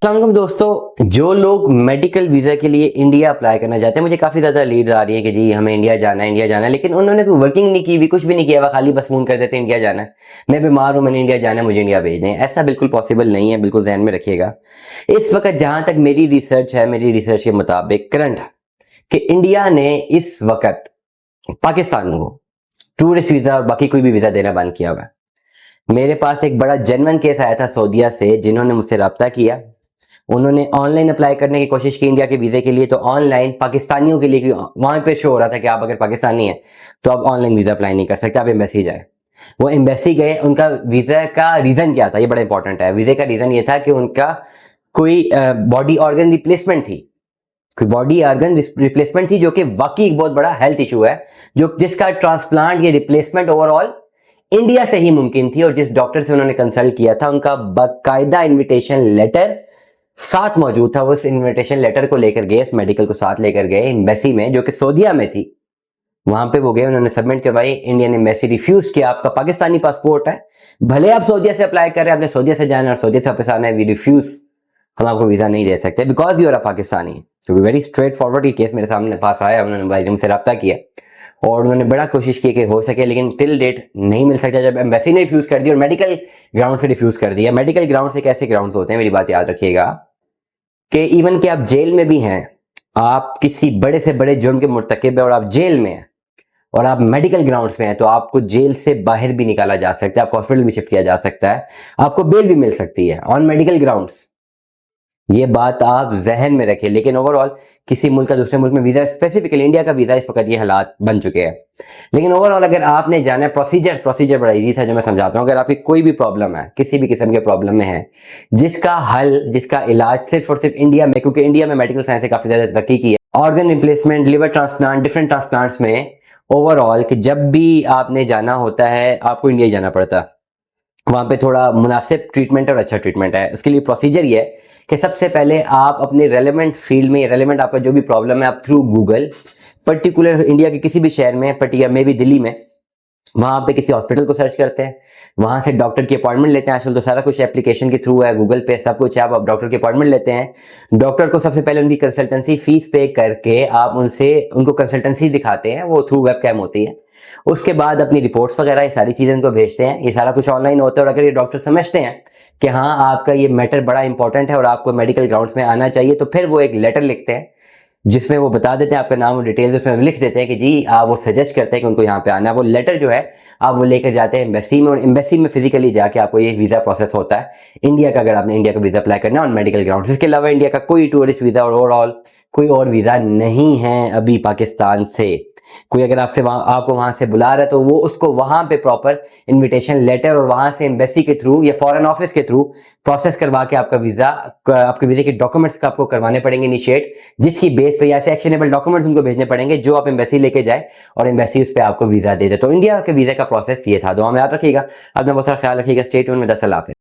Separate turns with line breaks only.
अस्सलाम दोस्तों, जो लोग मेडिकल वीज़ा के लिए इंडिया अप्लाई करना चाहते हैं, मुझे काफ़ी ज़्यादा लीड्स आ रही है कि जी हमें इंडिया जाना है, लेकिन उन्होंने कोई वर्किंग नहीं की हुई, कुछ भी नहीं किया हुआ, खाली बस फ़ोन कर देते हैं इंडिया जाना है, मैं बीमार हूँ, मैंने इंडिया जाना है, मुझे इंडिया भेज दें। ऐसा बिल्कुल पॉसिबल नहीं है, बिल्कुल ध्यान में रखिएगा। इस वक्त जहाँ तक मेरी रिसर्च है, मेरी रिसर्च के मुताबिक करंट कि इंडिया ने इस वक्त पाकिस्तान को टूरिस्ट वीज़ा और बाकी कोई भी वीज़ा देना बंद किया हुआ है। मेरे पास एक बड़ा जेन्युइन केस आया था सऊदीया से, जिन्होंने मुझसे रब्ता किया। उन्होंने ऑनलाइन अप्लाई करने की कोशिश की इंडिया के वीज़े के लिए, तो ऑनलाइन पाकिस्तानियों के लिए वहाँ पे शो हो रहा था कि आप अगर पाकिस्तानी हैं तो आप ऑनलाइन वीज़ा अप्लाई नहीं कर सकते, आप एम्बेसी जाए। वो एम्बेसी गए, उनका वीज़ा का रीज़न क्या था, ये बड़ा इंपॉर्टेंट है। वीज़े का रीज़न ये था कि उनका कोई बॉडी ऑर्गन रिप्लेसमेंट थी, कोई बॉडी ऑर्गन रिप्लेसमेंट थी, जो कि वाकई एक बहुत बड़ा हेल्थ इशू है, जो जिसका ट्रांसप्लांट या रिप्लेसमेंट ओवरऑल इंडिया से ही मुमकिन थी। और जिस डॉक्टर से उन्होंने कंसल्ट किया था, उनका बाकायदा इन्विटेशन लेटर साथ मौजूद था। वो उस इन्विटेशन लेटर को लेकर गए, उस मेडिकल को साथ लेकर गए एम्बेसी में, जो कि सऊदीया में थी। वहां पे वो गए, उन्होंने सबमिट करवाई, इंडियन एम्बेसी रिफ्यूज किया। आपका पाकिस्तानी पासपोर्ट है, भले आप सऊदीया से अप्लाई कर रहे हैं, आपने सऊदीया से जाना और सऊदीया से वापस आना है, वी रिफ्यूज, हम आपको वीजा नहीं दे सकते because you are a Pakistani. तो वेरी स्ट्रेट फॉरवर्ड ये केस मेरे सामने पास आया, उन्होंने भाई मुझसे रब्ता किया और उन्होंने बड़ा कोशिश की कि हो सके, लेकिन टिल डेट नहीं मिल सकता। जब एम्बेसी ने रिफ्यूज कर दिया और मेडिकल ग्राउंड से रिफ्यूज कर दिया। मेडिकल ग्राउंड से कैसे ग्राउंड होते हैं, मेरी बात याद रखिएगा कि इवन कि आप जेल में भी हैं, आप किसी बड़े से बड़े जुर्म के मुर्तकिब है और आप जेल में हैं और आप मेडिकल ग्राउंड्स में हैं, तो आपको जेल से बाहर भी निकाला जा सकता है, आपको हॉस्पिटल भी शिफ्ट किया जा सकता है, आपको बेल भी मिल सकती है ऑन मेडिकल ग्राउंड्स। ये बात आप जहन में रखें। लेकिन ओवरऑल किसी मुल्क का दूसरे मुल्क में वीज़ा, स्पेसिफिकली इंडिया का वीज़ा, इस वक्त ये हालात बन चुके हैं। लेकिन ओवरऑल अगर आपने जाना है, प्रोसीजर बड़ा इजी था, जो मैं समझाता हूँ। अगर आपकी कोई भी प्रॉब्लम है, किसी भी किस्म के प्रॉब्लम में है, जिसका हल, जिसका इलाज सिर्फ और सिर्फ इंडिया में, क्योंकि इंडिया में मेडिकल साइंस से काफ़ी ज़्यादा तरक्की की है, organ replacement, liver transplant, different transplants में ओवरऑल कि जब भी आपने जाना होता है आपको इंडिया ही जाना पड़ता है। वहाँ पे थोड़ा मुनासिब ट्रीटमेंट और अच्छा ट्रीटमेंट है। उसके लिए प्रोसीजर ये है कि सबसे पहले आप अपने रेलेवेंट फील्ड में, रेलेवेंट आपका जो भी प्रॉब्लम है, आप थ्रू गूगल, पर्टिकुलर इंडिया के किसी भी शहर में, पर्टिकुलर में भी दिल्ली में, वहाँ पे किसी हॉस्पिटल को सर्च करते हैं, वहाँ से डॉक्टर की अपॉइंटमेंट लेते हैं। आजकल तो सारा कुछ एप्लीकेशन के थ्रू है, गूगल पे सब कुछ है। आप डॉक्टर की अपॉइंटमेंट लेते हैं, डॉक्टर को सबसे पहले उनकी कंसल्टेंसी फीस पे करके आप उनको कंसल्टेंसी दिखाते हैं, वो थ्रू वेबकैम होती है। उसके बाद अपनी रिपोर्ट्स वगैरह ये सारी चीज़ें उनको भेजते हैं। ये सारा कुछ ऑनलाइन होता है। और अगर ये डॉक्टर समझते हैं कि हाँ आपका ये मैटर बड़ा इंपॉर्टेंट है और आपको मेडिकल ग्राउंड्स में आना चाहिए, तो फिर वो एक लेटर लिखते हैं जिसमें वो बता देते हैं आपका नाम और डिटेल्स, उसमें लिख देते हैं कि जी आप, वो सजेस्ट करते हैं कि उनको यहाँ पे आना है। वो लेटर जो है आप वो लेकर जाते हैं एम्बेसी में, और एम्बेसी में फिजिकली जाके आपको ये वीज़ा प्रोसेस होता है इंडिया का, अगर आपने इंडिया का वीज़ा अप्लाई करना है ऑन मेडिकल ग्राउंड। इसके अलावा इंडिया का कोई टूरिस्ट वीज़ा और ओवरऑल कोई और वीज़ा नहीं है अभी पाकिस्तान से। कोई अगर आपसे आपको वहाँ से बुला रहा है, तो वो उसको वहाँ पे प्रॉपर इनविटेशन लेटर और वहाँ से एम्बेसी के थ्रू या फॉरेन ऑफिस के थ्रू प्रोसेस करवा के आपका वीज़ा, आपके वीज़े के डॉक्यूमेंट्स का आपको करवाने पड़ेंगे इनिशिएट, जिसकी बेस पे या एक्शनेबल डॉक्यूमेंट्स उनको भेजने पड़ेंगे जो आप एम्बेसी लेके जाए और एम्बेसी उस पर आपको वीज़ा दे दे। तो इंडिया के वीज़े का प्रोसेस ये था। दुआ में याद रखिएगा, अपना बहुत सारा ख्याल रखिएगा। स्टे ट्यून्ड में। 10 अल्लाह हाफ़िज़।